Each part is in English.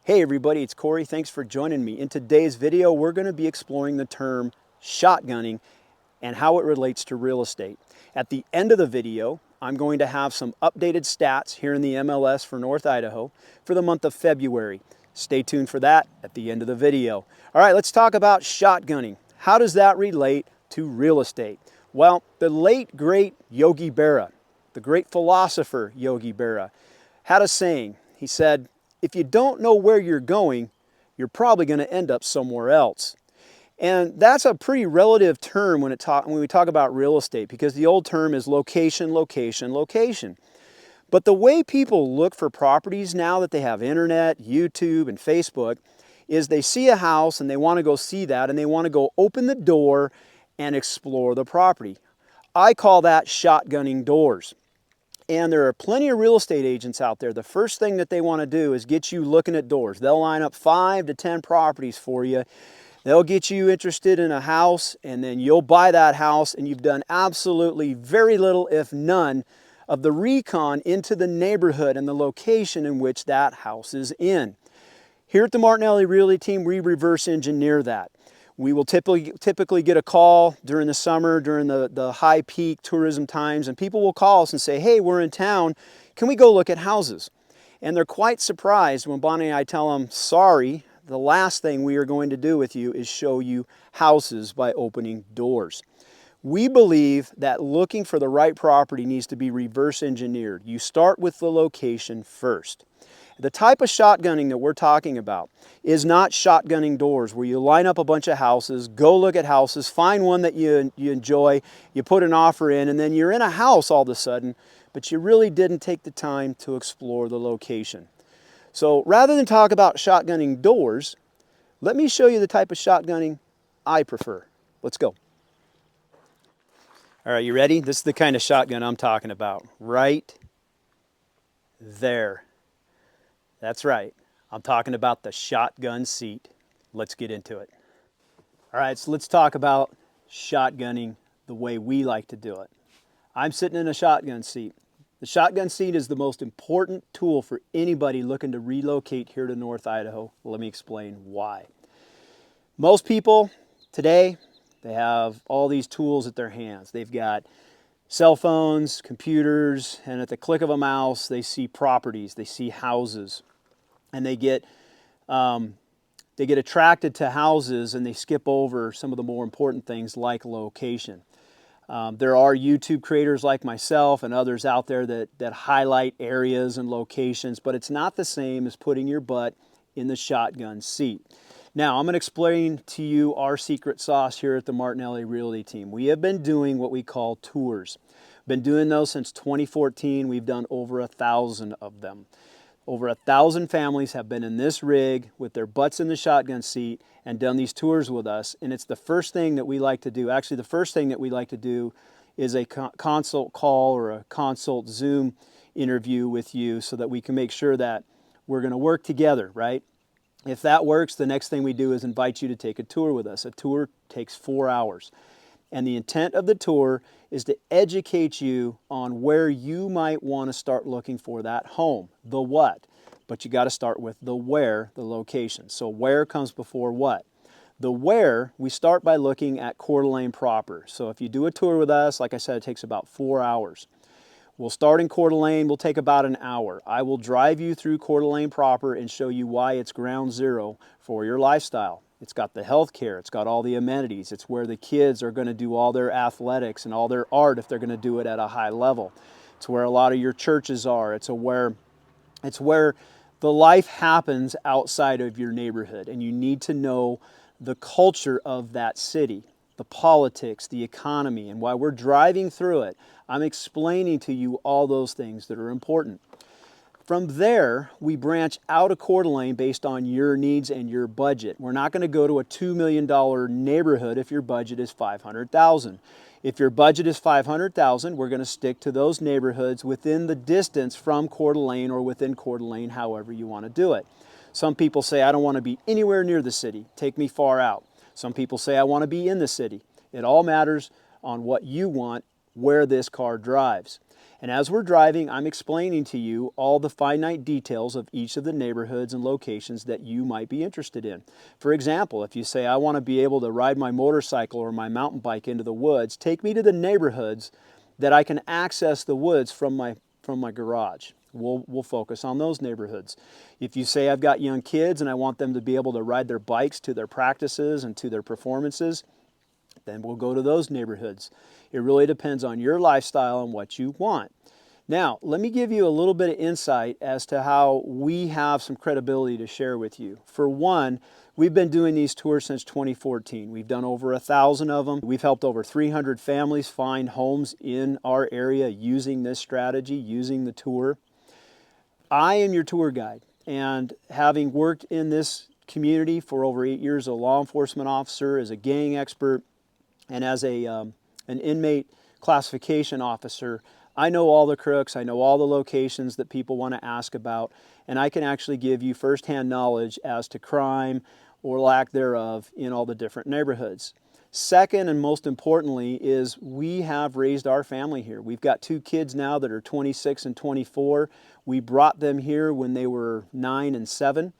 Hey everybody, it's Kory. Thanks for joining me. In today's video, we're going to be exploring the term shotgunning and how it relates to real estate. At the end of the video, I'm going to have some updated stats here in the MLS for North Idaho for the month of February. Stay tuned for that at the end of the video. All right, let's talk about shotgunning. How does that relate to real estate? Well, the late great Yogi Berra, the great philosopher Yogi Berra, had a saying. He said, if you don't know where you're going, you're probably going to end up somewhere else. And that's a pretty relative term when we talk about real estate, because the old term is location, location, location. But the way people look for properties now that they have internet, YouTube, and Facebook is they see a house and they want to go see that and they want to go open the door and explore the property. I call that shotgunning doors. And there are plenty of real estate agents out there. The first thing that they want to do is get you looking at doors. They'll line up 5 to 10 properties for you. They'll get you interested in a house, and then you'll buy that house, and you've done absolutely very little, if none, of the recon into the neighborhood and the location in which that house is in. Here at the Martinelli Realty team, we reverse engineer that. We will typically get a call during the summer, during the high peak tourism times, and people will call us and say, hey, we're in town, can we go look at houses? And they're quite surprised when Bonnie and I tell them, sorry, the last thing we are going to do with you is show you houses by opening doors. We believe that looking for the right property needs to be reverse engineered. You start with the location first. The type of shotgunning that we're talking about is not shotgunning doors where you line up a bunch of houses, go look at houses, find one that you enjoy, you put an offer in, and then you're in a house all of a sudden, but you really didn't take the time to explore the location. So rather than talk about shotgunning doors, let me show you the type of shotgunning I prefer. Let's go. All right, you ready? This is the kind of shotgun I'm talking about. Right there. That's right. I'm talking about the shotgun seat. Let's get into it. All right, so let's talk about shotgunning the way we like to do it. I'm sitting in a shotgun seat. The shotgun seat is the most important tool for anybody looking to relocate here to North Idaho. Let me explain why. Most people today, they have all these tools at their hands. They've got cell phones, computers, and at the click of a mouse, they see properties, they see houses. And they get attracted to houses and they skip over some of the more important things like location. There are YouTube creators like myself and others out there that highlight areas and locations, but it's not the same as putting your butt in the shotgun seat. Now, I'm going to explain to you our secret sauce here at the Martinelli Realty team. We have been doing what we call tours. Been doing those since 2014. We've done over 1,000 of them. Over 1,000 families have been in this rig with their butts in the shotgun seat and done these tours with us. And it's the first thing that we like to do. Actually, the first thing that we like to do is a consult call or a consult Zoom interview with you so that we can make sure that we're going to work together, right? If that works, the next thing we do is invite you to take a tour with us. A tour takes 4 hours. And the intent of the tour is to educate you on where you might want to start looking for that home. The what. But you got to start with the where, the location. So where comes before what? The where, we start by looking at Coeur d'Alene proper. So if you do a tour with us, like I said, it takes about 4 hours. We'll start in Coeur d'Alene, we'll take about an hour. I will drive you through Coeur d'Alene proper and show you why it's ground zero for your lifestyle. It's got the health care, it's got all the amenities, it's where the kids are going to do all their athletics and all their art if they're going to do it at a high level. It's where a lot of your churches are. It's where the life happens outside of your neighborhood, and you need to know the culture of that city, the politics, the economy, and while we're driving through it, I'm explaining to you all those things that are important. From there, we branch out of Coeur d'Alene based on your needs and your budget. We're not going to go to a $2 million neighborhood if your budget is $500,000. If your budget is $500,000, we're going to stick to those neighborhoods within the distance from Coeur d'Alene or within Coeur d'Alene, however you want to do it. Some people say, I don't want to be anywhere near the city. Take me far out. Some people say, I want to be in the city. It all matters on what you want where this car drives. And as we're driving, I'm explaining to you all the finite details of each of the neighborhoods and locations that you might be interested in. For example, if you say, I want to be able to ride my motorcycle or my mountain bike into the woods, take me to the neighborhoods that I can access the woods from my garage. We'll focus on those neighborhoods. If you say I've got young kids and I want them to be able to ride their bikes to their practices and to their performances, then we'll go to those neighborhoods. It really depends on your lifestyle and what you want. Now, let me give you a little bit of insight as to how we have some credibility to share with you. For one, we've been doing these tours since 2014. We've done over 1,000 of them. We've helped over 300 families find homes in our area using this strategy, using the tour. I am your tour guide, and having worked in this community for over 8 years as a law enforcement officer, as a gang expert, and as an inmate classification officer, I know all the crooks, I know all the locations that people want to ask about, and I can actually give you firsthand knowledge as to crime or lack thereof in all the different neighborhoods. Second, and most importantly, is we have raised our family here. We've got 2 kids now that are 26 and 24. We brought them here when they were 9 and 7,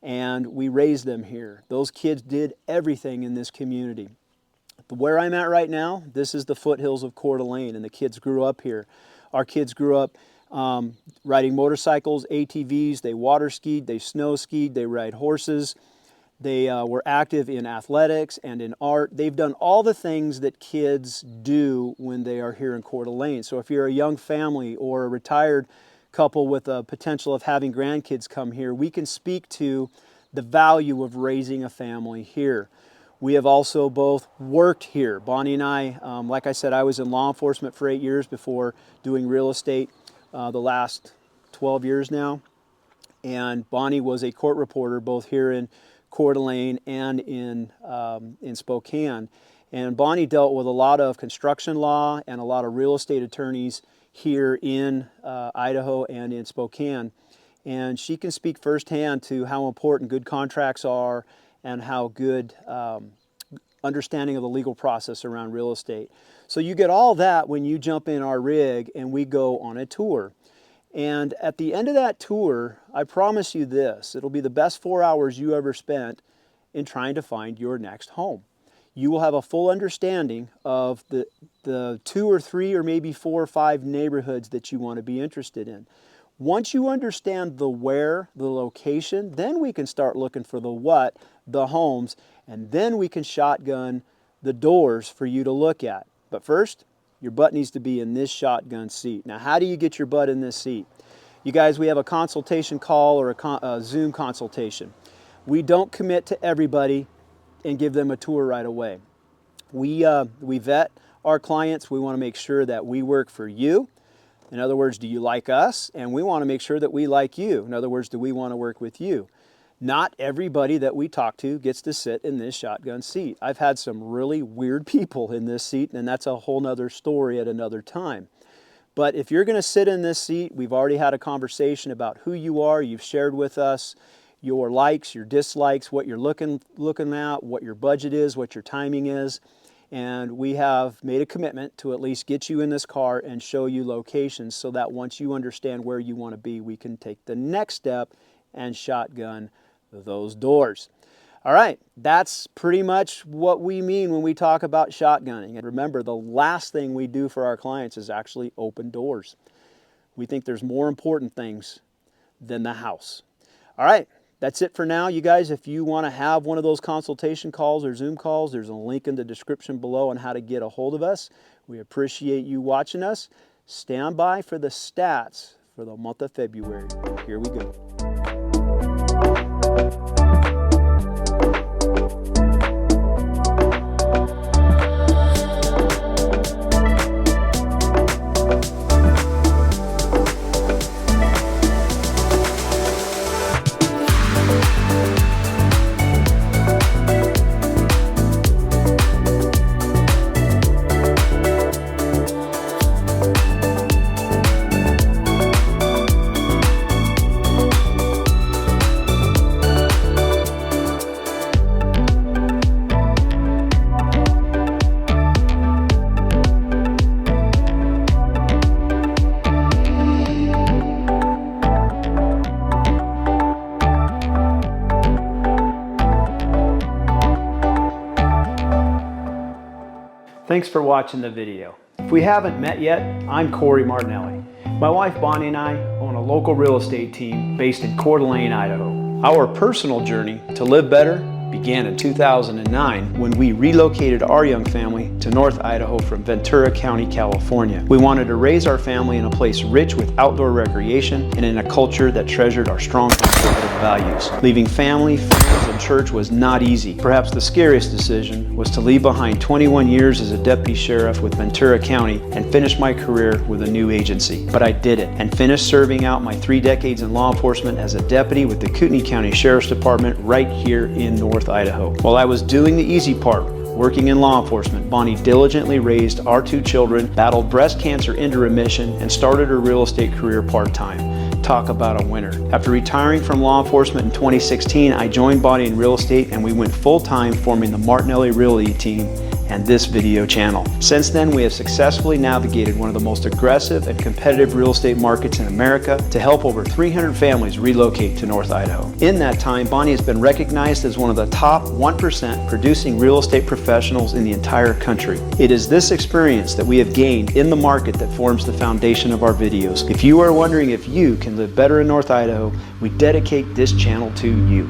and we raised them here. Those kids did everything in this community. But where I'm at right now, this is the foothills of Coeur d'Alene, and the kids grew up here. Our kids grew up riding motorcycles, ATVs, they water skied, they snow skied, they ride horses. They were active in athletics and in art. They've done all the things that kids do when they are here in Coeur d'Alene. So if you're a young family or a retired couple with a potential of having grandkids come here, we can speak to the value of raising a family here. We have also both worked here. Bonnie and I, like I said, I was in law enforcement for 8 years before doing real estate the last 12 years now. And Bonnie was a court reporter both here in Coeur d'Alene and in Spokane. And Bonnie dealt with a lot of construction law and a lot of real estate attorneys here in Idaho and in Spokane. And she can speak firsthand to how important good contracts are and how good understanding of the legal process around real estate. So you get all that when you jump in our rig and we go on a tour. And at the end of that tour, I promise you this, it'll be the best 4 hours you ever spent in trying to find your next home. You will have a full understanding of the 2 or 3 or maybe 4 or 5 neighborhoods that you want to be interested in. Once you understand the where, the location, then we can start looking for the what, the homes, and then we can shotgun the doors for you to look at. But first, your butt needs to be in this shotgun seat. Now, how do you get your butt in this seat? You guys, we have a consultation call or a Zoom consultation. We don't commit to everybody and give them a tour right away. We vet our clients. We want to make sure that we work for you. In other words, do you like us? And we want to make sure that we like you. In other words, do we want to work with you? Not everybody that we talk to gets to sit in this shotgun seat. I've had some really weird people in this seat, and that's a whole nother story at another time. But if you're going to sit in this seat, we've already had a conversation about who you are. You've shared with us your likes, your dislikes, what you're looking at, what your budget is, what your timing is. And we have made a commitment to at least get you in this car and show you locations so that once you understand where you want to be, we can take the next step and shotgun those doors. All right, that's pretty much what we mean when we talk about shotgunning. And remember, the last thing we do for our clients is actually open doors. We think there's more important things than the house. All right, that's it for now. You guys, if you want to have one of those consultation calls or Zoom calls, there's a link in the description below on how to get a hold of us. We appreciate you watching us. Stand by for the stats for the month of February. Here we go. Thanks for watching the video. If we haven't met yet, I'm Kory Martinelli. My wife Bonnie and I own a local real estate team based in Coeur d'Alene, Idaho. Our personal journey to live better began in 2009 when we relocated our young family to North Idaho from Ventura County, California. We wanted to raise our family in a place rich with outdoor recreation and in a culture that treasured our strong conservative values. Leaving family, friends, and church was not easy. Perhaps the scariest decision was to leave behind 21 years as a deputy sheriff with Ventura County and finish my career with a new agency. But I did it and finished serving out my 3 decades in law enforcement as a deputy with the Kootenai County Sheriff's Department right here in North Idaho. While I was doing the easy part, working in law enforcement, Bonnie diligently raised our 2 children, battled breast cancer into remission, and started her real estate career part-time. Talk about a winner. After retiring from law enforcement in 2016, I joined Bonnie in real estate and we went full-time forming the Martinelli Realty team and this video channel. Since then, we have successfully navigated one of the most aggressive and competitive real estate markets in America to help over 300 families relocate to North Idaho. In that time, Bonnie has been recognized as one of the top 1% producing real estate professionals in the entire country. It is this experience that we have gained in the market that forms the foundation of our videos. If you are wondering if you can live better in North Idaho, we dedicate this channel to you.